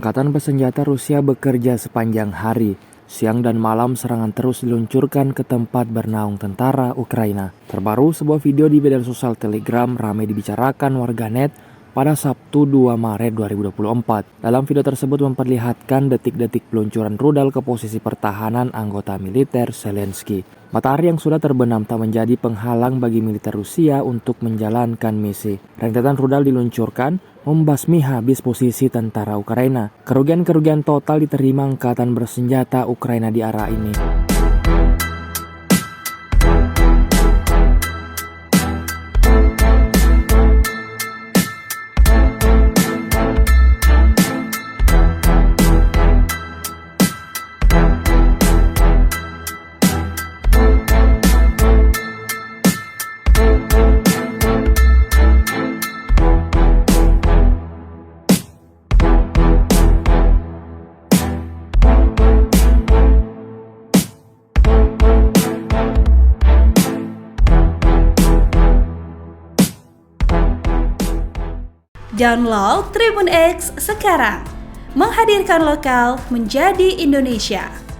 Angkatan bersenjata Rusia bekerja sepanjang hari. Siang dan malam serangan terus diluncurkan ke tempat bernaung tentara Ukraina. Terbaru, sebuah video di media sosial Telegram ramai dibicarakan warganet pada Sabtu 2 Maret 2024. Dalam video tersebut memperlihatkan detik-detik peluncuran rudal ke posisi pertahanan anggota militer Zelensky. Matahari yang sudah terbenam tak menjadi penghalang bagi militer Rusia untuk menjalankan misi. Rentetan rudal diluncurkan membasmi habis posisi tentara Ukraina. Kerugian-kerugian total diterima angkatan bersenjata Ukraina di arah ini. Download Tribun X sekarang, menghadirkan lokal menjadi Indonesia.